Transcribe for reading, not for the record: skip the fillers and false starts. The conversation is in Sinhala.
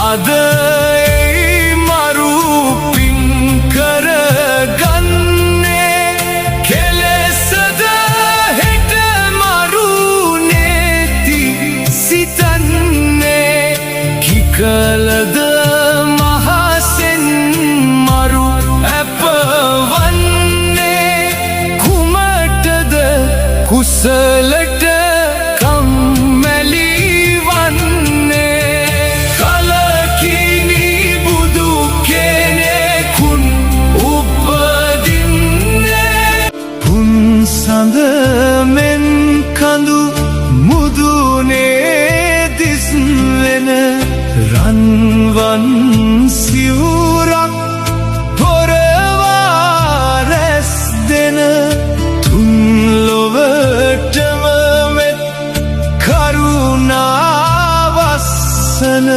අද ඒ මරු පින් කරගන්නේ කෙලෙසද හෙට මරු නේති සිතන්නේ කිකලද මහසෙන් මරු ඇපවන්නේ කුමටද කුසලට කම්මැලි වන්නේ කලකිනි බුදු කෙනෙකුන් උපදින්නේ පුන් සඳ මෙන් කඳු මුදුනේ දිස්වෙන රන්වන් සිවුරක් පොරවා රැස් දෙන තුන් ලොවටම මෙත් කරුණාවස්සන